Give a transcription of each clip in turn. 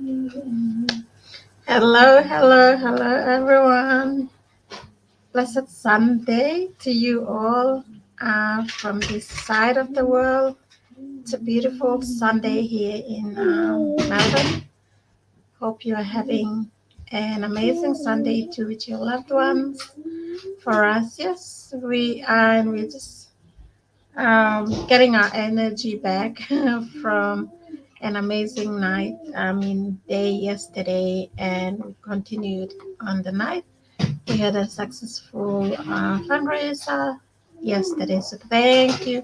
Hello, hello, hello, everyone. Blessed Sunday to you all from this side of the world. It's a beautiful Sunday here in Melbourne. Hope you are having an amazing Sunday too with your loved ones. For us, yes, we are, and we're just getting our energy back from an amazing night. Day yesterday, and we continued on the night. We had a successful fundraiser yesterday. So thank you.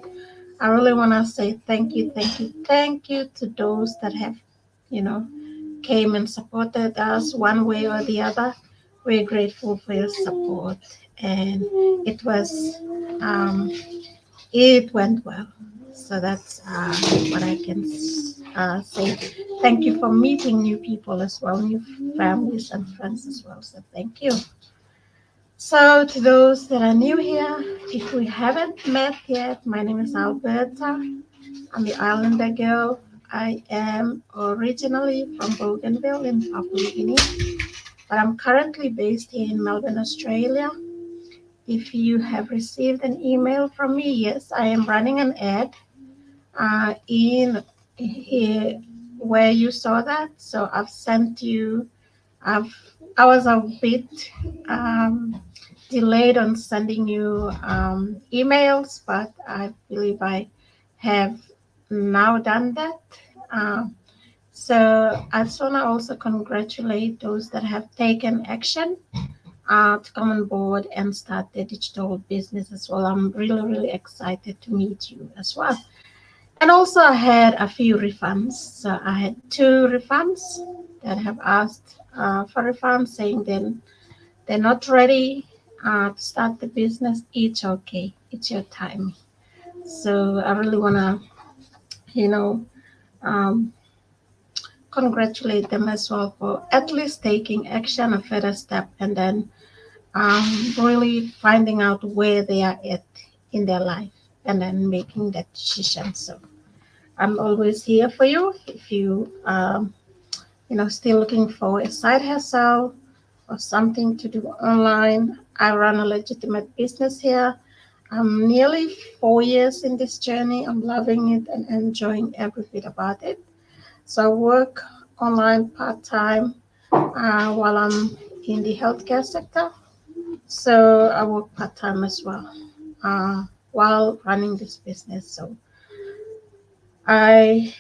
I really want to say thank you, thank you, thank you to those that have, you know, came and supported us one way or the other. We're grateful for your support, and it was, um, it went well. So that's what I can say. Thank you for meeting new people as well, new families and friends as well. So thank you. So, to those that are new here, if we haven't met yet, my name is Alberta. I'm the Islander girl. I am originally from Bougainville in Papua New Guinea, but I'm currently based here in Melbourne, Australia. If you have received an email from me, yes, I am running an ad in here where you saw that. So I've sent you. I've I was a bit um, delayed on sending you emails, but I believe I have now done that. Uh, so I just want to also congratulate those that have taken action to come on board and start their digital business as well. I'm really, really excited to meet you as well. And also, I had a few refunds. So I had two refunds that have asked for refunds, saying they're not ready to start the business. It's okay. It's your time. So I really want to, you know, um, congratulate them as well for at least taking action, a further step, and then really finding out where they are at in their life and then making that decision. So I'm always here for you if you still looking for a side hustle or something to do online. I run a legitimate business here. I'm nearly 4 years in this journey. I'm loving it and enjoying every bit about it. So I work online part time while I'm in the healthcare sector. So I work part time as well while running this business. So I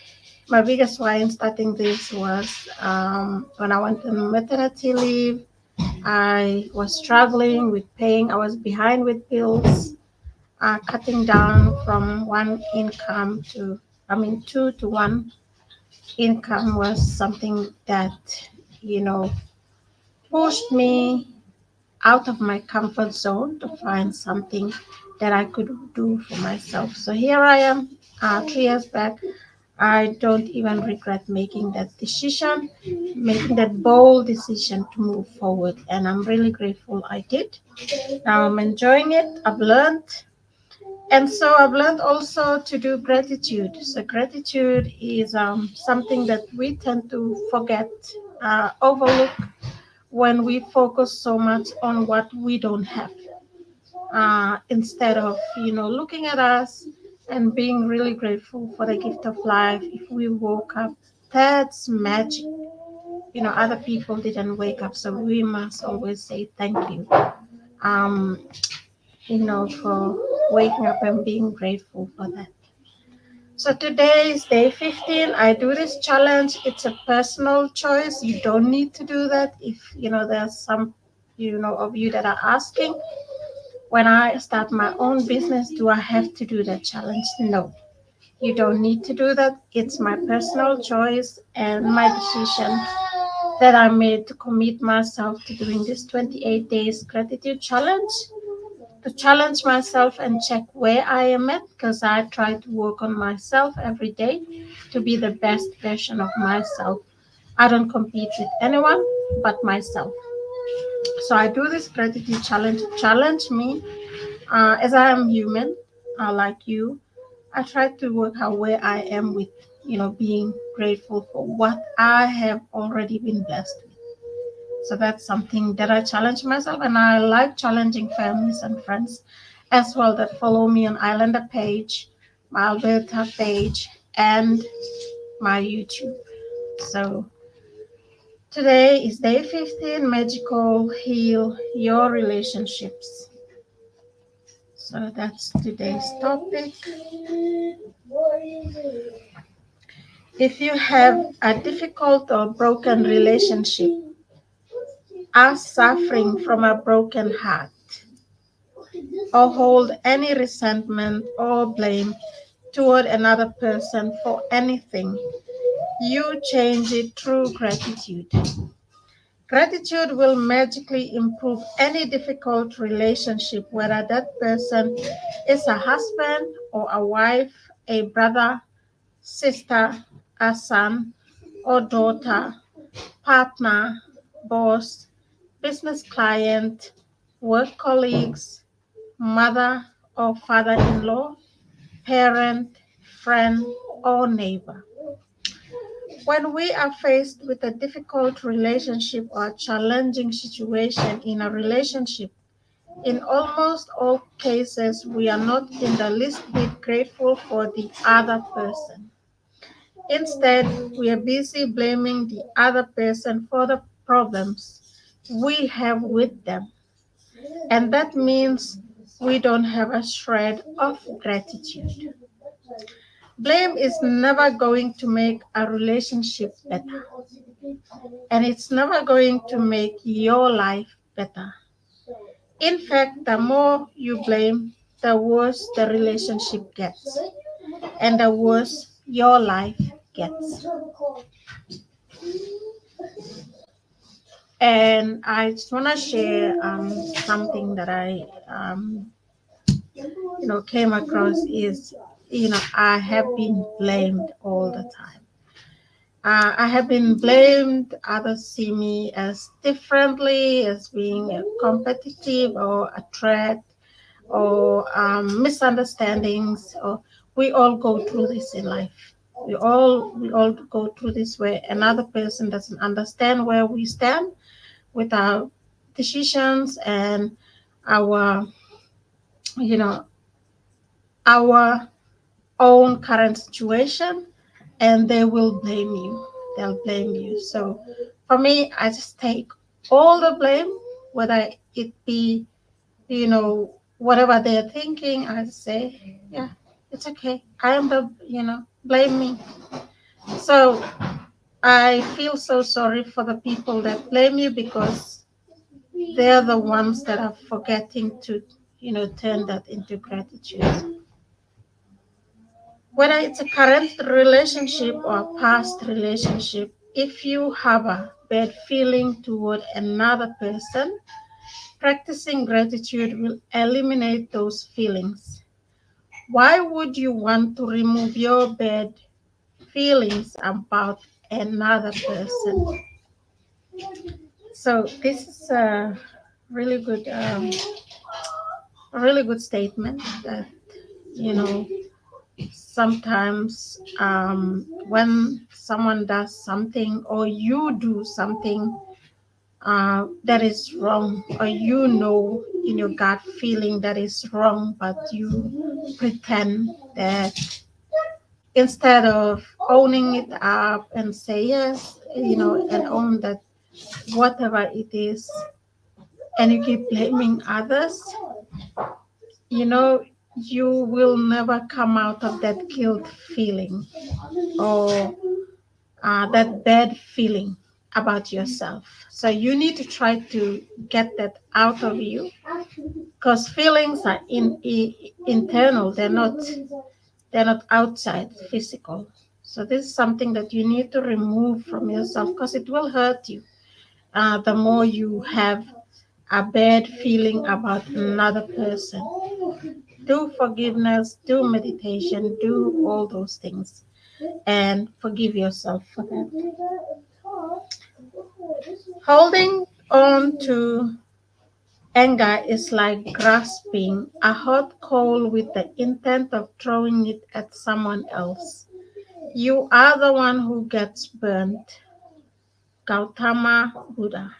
my biggest why in starting this was when I went on maternity leave. I was struggling with paying. I was behind with bills. Cutting down from one income to, two to one income was something that, you know, pushed me out of my comfort zone to find something that I could do for myself. So here I am, 3 years back. I don't even regret making that decision, making that bold decision to move forward. And I'm really grateful I did. Now I'm enjoying it. I've learned. And so I've learned also to do gratitude. So gratitude is something that we tend to forget, overlook when we focus so much on what we don't have, instead of looking at us and being really grateful for the gift of life. If we woke up, that's magic. Other people didn't wake up, so we must always say thank you. Um, for waking up and being grateful for that. So today is day 15. I do this challenge. It's a personal choice. You don't need to do that. If there's some of you that are asking, when I start my own business, do I have to do that challenge? No, you don't need to do that. It's my personal choice and my decision that I made to commit myself to doing this 28 days gratitude challenge, to challenge myself and check where I am at, because I try to work on myself every day to be the best version of myself. I don't compete with anyone but myself. So I do this gratitude challenge to challenge me, as I am human, like you. I try to work out where I am with being grateful for what I have already been blessed with. So that's something that I challenge myself, and I like challenging families and friends as well that follow me on Islander page, my Alberta page, and my YouTube. So today is day 15, Magical Heal Your Relationships. So that's today's topic. If you have a difficult or broken relationship, are suffering from a broken heart, or hold any resentment or blame toward another person for anything, you change it through gratitude. Gratitude will magically improve any difficult relationship, whether that person is a husband or a wife, a brother, sister, a son or daughter, partner, boss, business client, work colleagues, mother or father in law, parent, friend, or neighbor. When we are faced with a difficult relationship or challenging situation in a relationship, in almost all cases, we are not in the least bit grateful for the other person. Instead, we are busy blaming the other person for the problems we have with them. And that means we don't have a shred of gratitude. Blame is never going to make a relationship better, and it's never going to make your life better. In fact, the more you blame, the worse the relationship gets, and the worse your life gets. And I just want to share something that I came across is, I have been blamed all the time. I have been blamed. Others see me as differently, as being competitive or a threat, or misunderstandings. Or we all go through this in life. We all go through this where another person doesn't understand where we stand with our decisions and our you know our own current situation, and they will blame you. They'll blame you. So for me, I just take all the blame, whether it be, whatever they're thinking. I say, yeah, it's okay. I am blame me. So I feel so sorry for the people that blame you, because they're the ones that are forgetting to, turn that into gratitude. Whether it's a current relationship or a past relationship, if you have a bad feeling toward another person, practicing gratitude will eliminate those feelings. Why would you want to remove your bad feelings about another person? So this is a really good statement that, you know sometimes when someone does something, or you do something that is wrong, or in your gut feeling that is wrong, but you pretend that, instead of owning it up and say yes, and own that whatever it is, and you keep blaming others, you know you will never come out of that guilt feeling, or that bad feeling about yourself. So you need to try to get that out of you, because feelings are internal. They're not outside physical. So this is something that you need to remove from yourself, because it will hurt you. The more you have a bad feeling about another person, do forgiveness, do meditation, do all those things, and forgive yourself for that. Holding on to anger is like grasping a hot coal with the intent of throwing it at someone else. You are the one who gets burnt. Gautama Buddha.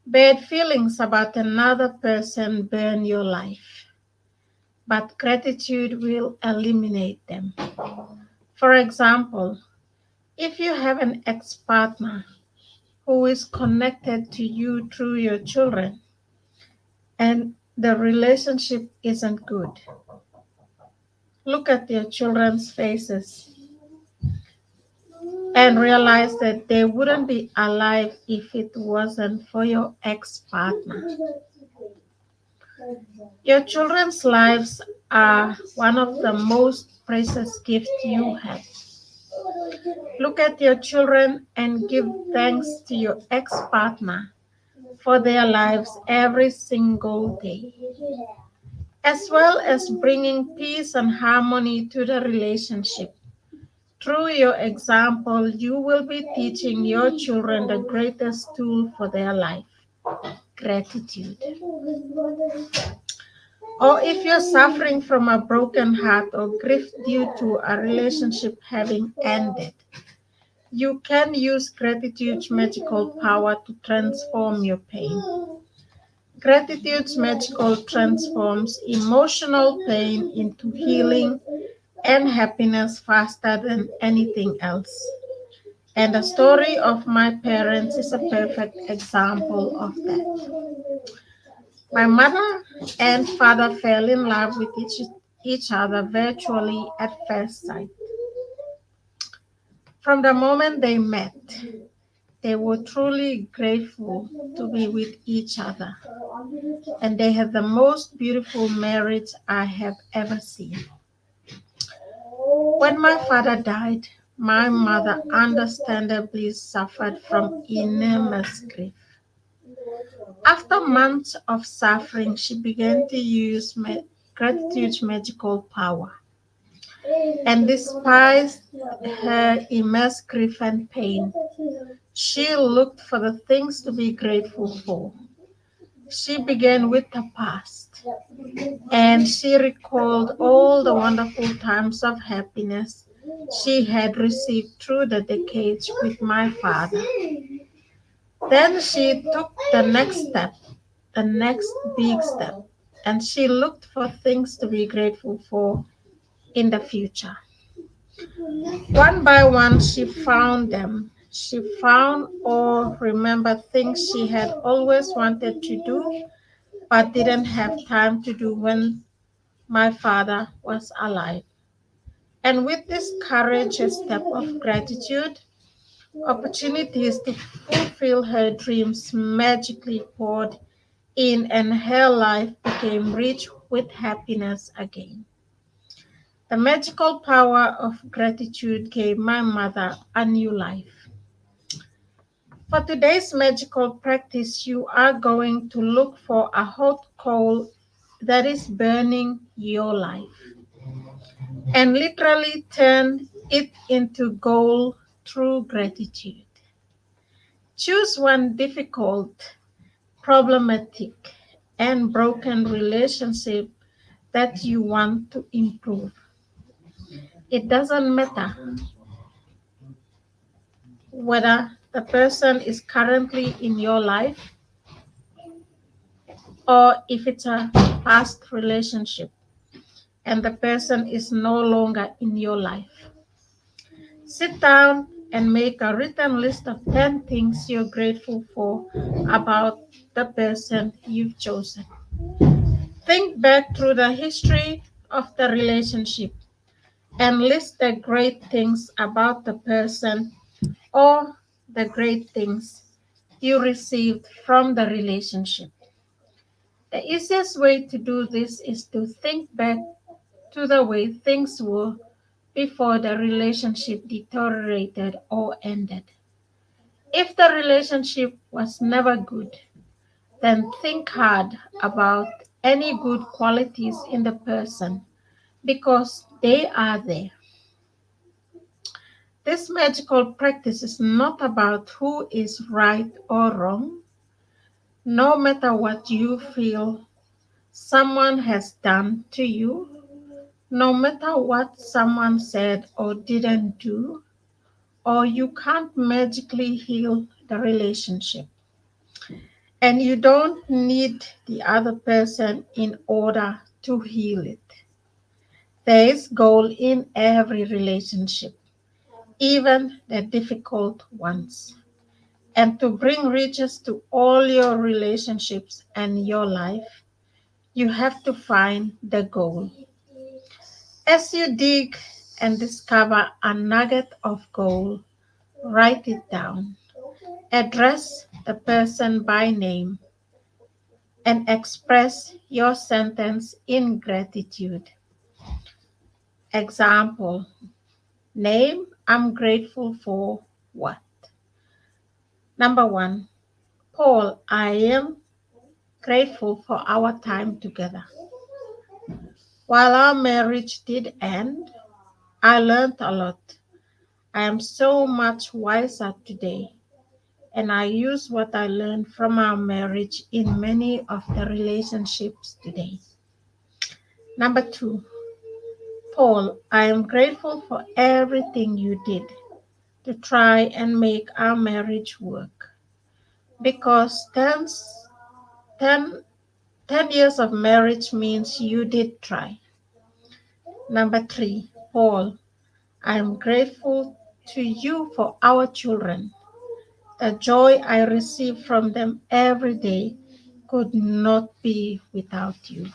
Bad feelings about another person burn your life, but gratitude will eliminate them. For example, if you have an ex partner who is connected to you through your children and the relationship isn't good, look at your children's faces and realize that they wouldn't be alive if it wasn't for your ex partner. Your children's lives are one of the most precious gifts you have. Look at your children and give thanks to your ex partner for their lives every single day, as well as bringing peace and harmony to the relationship. Through your example, you will be teaching your children the greatest tool for their life, gratitude. Or if you're suffering from a broken heart or grief due to a relationship having ended, you can use gratitude's magical power to transform your pain. Gratitude's magical transforms emotional pain into healing and happiness faster than anything else. And the story of my parents is a perfect example of that. My mother and father fell in love with each other virtually at first sight. From the moment they met, they were truly grateful to be with each other, and they had the most beautiful marriage I have ever seen. When my father died, my mother understandably suffered from enormous grief. After months of suffering, she began to use gratitude's magical power. And despite her immense grief and pain, she looked for the things to be grateful for. She began with the past, and she recalled all the wonderful times of happiness she had received through the decades with my father. Then she took the next step, the next big step, and she looked for things to be grateful for in the future. One by one, she found them. She found or remembered things she had always wanted to do but didn't have time to do when my father was alive. And with this courageous step of gratitude, opportunities to fulfill her dreams magically poured in, and her life became rich with happiness again. The magical power of gratitude gave my mother a new life. For today's magical practice, you are going to look for a hot coal that is burning your life and literally turn it into gold through gratitude. Choose one difficult, problematic, and broken relationship that you want to improve. It doesn't matter whether the person is currently in your life or if it's a past relationship and the person is no longer in your life. Sit down and make a written list of 10 things you're grateful for about the person you've chosen. Think back through the history of the relationship and list the great things about the person or the great things you received from the relationship. The easiest way to do this is to think back to the way things were before the relationship deteriorated or ended. If the relationship was never good, then think hard about any good qualities in the person because they are there. This magical practice is not about who is right or wrong. No matter what you feel someone has done to you, No matter what someone said or didn't do, or you can't magically heal the relationship. And you don't need the other person in order to heal it. There is goal in every relationship, even the difficult ones. And to bring riches to all your relationships and your life, you have to find the goal. As you dig and discover a nugget of gold, write it down. Address the person by name and express your sentence in gratitude. Example: name, I'm grateful for what? Number one, Paul, I am grateful for our time together. While our marriage did end, I learned a lot. I am so much wiser today, and I use what I learned from our marriage in many of the relationships today. Number two, Paul, I am grateful for everything you did to try and make our marriage work because 10, 10 years of marriage means you did try. Number three, Paul, I am grateful to you for our children. The joy I receive from them every day could not be without you.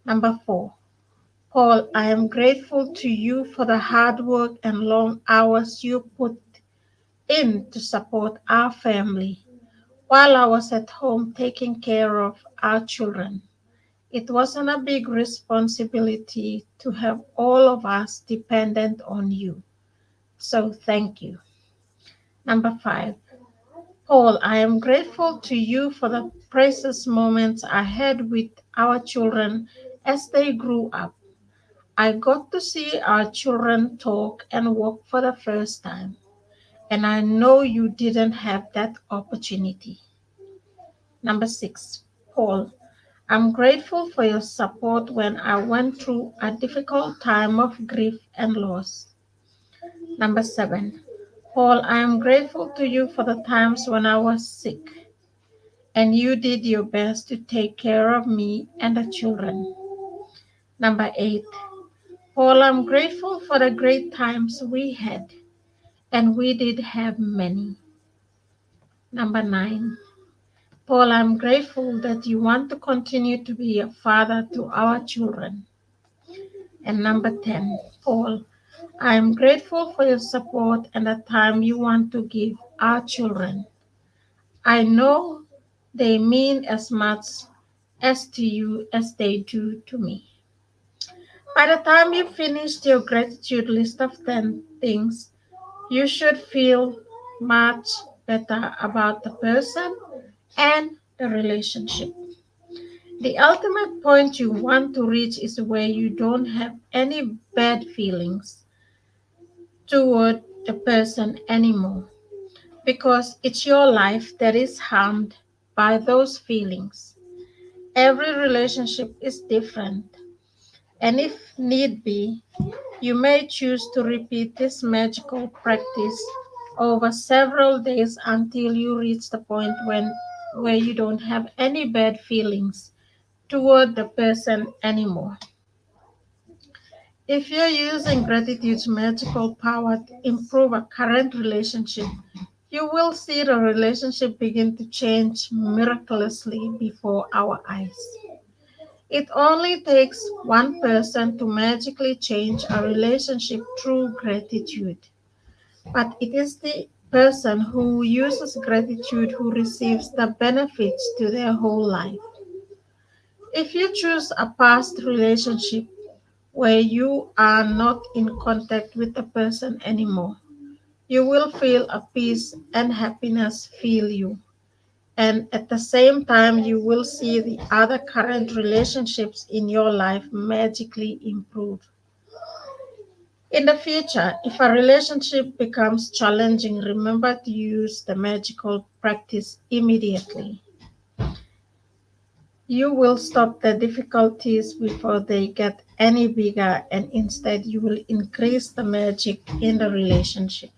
Number four, Paul, I am grateful to you for the hard work and long hours you put in to support our family while I was at home taking care of our children. It wasn't a big responsibility to have all of us dependent on you. So thank you. Number five, Paul, I am grateful to you for the precious moments I had with our children as they grew up. I got to see our children talk and walk for the first time, and I know you didn't have that opportunity. Number six, Paul, I'm grateful for your support when I went through a difficult time of grief and loss. Number seven, Paul, I am grateful to you for the times when I was sick and you did your best to take care of me and the children. Number eight, Paul, I'm grateful for the great times we had, and we did have many. Number nine, Paul, I'm grateful that you want to continue to be a father to our children. And number 10, Paul, I am grateful for your support and the time you want to give our children. I know they mean as much as to you as they do to me. By the time you finished your gratitude list of 10 things, you should feel much better about the person and the relationship. The ultimate point you want to reach is where you don't have any bad feelings toward the person anymore because it's your life that is harmed by those feelings. Every relationship is different, and if need be, you may choose to repeat this magical practice over several days until you reach the point where you don't have any bad feelings toward the person anymore. If you're using gratitude's magical power to improve a current relationship, you will see the relationship begin to change miraculously before our eyes. It only takes one person to magically change a relationship through gratitude, but it is the person who uses gratitude who receives the benefits to their whole life. If you choose a past relationship where you are not in contact with the person anymore, you will feel a peace and happiness fill you. And at the same time, you will see the other current relationships in your life magically improve. In the future, if a relationship becomes challenging, remember to use the magical practice immediately. You will stop the difficulties before they get any bigger, and instead, you will increase the magic in the relationship.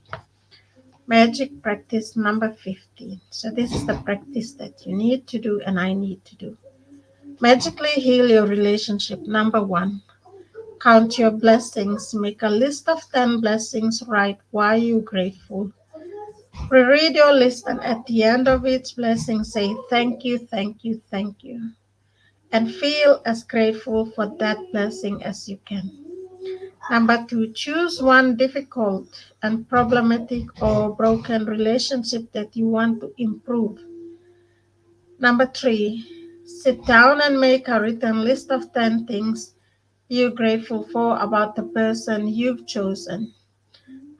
Magic practice number 15. So, this is the practice that you need to do, and I need to do. Magically heal your relationship. Number 1. Count your blessings. Make a list of 10 blessings. Write why you're grateful. Reread your list, and at the end of each blessing, say thank you, thank you, thank you. And feel as grateful for that blessing as you can. Number 2, choose one difficult and problematic or broken relationship that you want to improve. Number 3, sit down and make a written list of 10 things you're grateful for about the person you've chosen.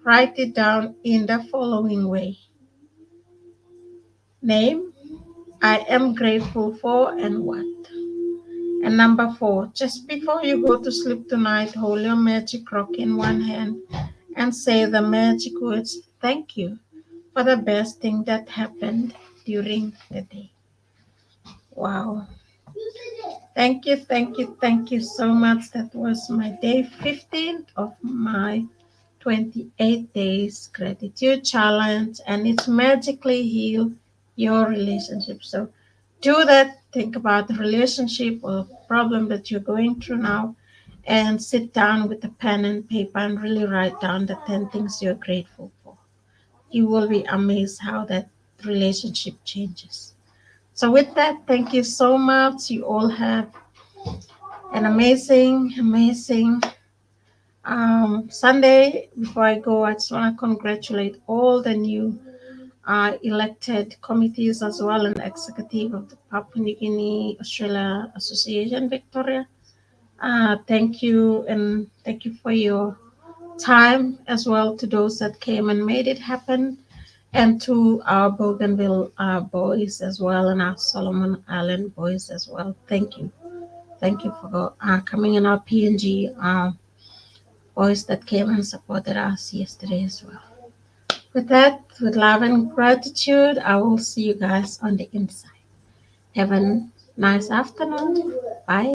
Write it down in the following way: name, I am grateful for, and what. And number 4, just before you go to sleep tonight, hold your magic rock in one hand and say the magic words, thank you for the best thing that happened during the day. Wow. Thank you, thank you, thank you so much. That was my day 15 of my 28 days gratitude challenge, and it's magically heal your relationship. So do that. Think about the relationship or problem that you're going through now, and sit down with a pen and paper and really write down the 10 things you're grateful for. You will be amazed how that relationship changes. So, with that, thank you so much. You all have an amazing, amazing Sunday. Before I go, I just want to congratulate all the new elected committees as well and executive of the Papua New Guinea Australia Association, Victoria. Thank you, and thank you for your time as well to those that came and made it happen, and to our Bougainville boys as well and our Solomon Island boys as well. Thank you. Thank you for coming in, our PNG boys that came and supported us yesterday as well. With that, with love and gratitude, I will see you guys on the inside. Have a nice afternoon. Bye.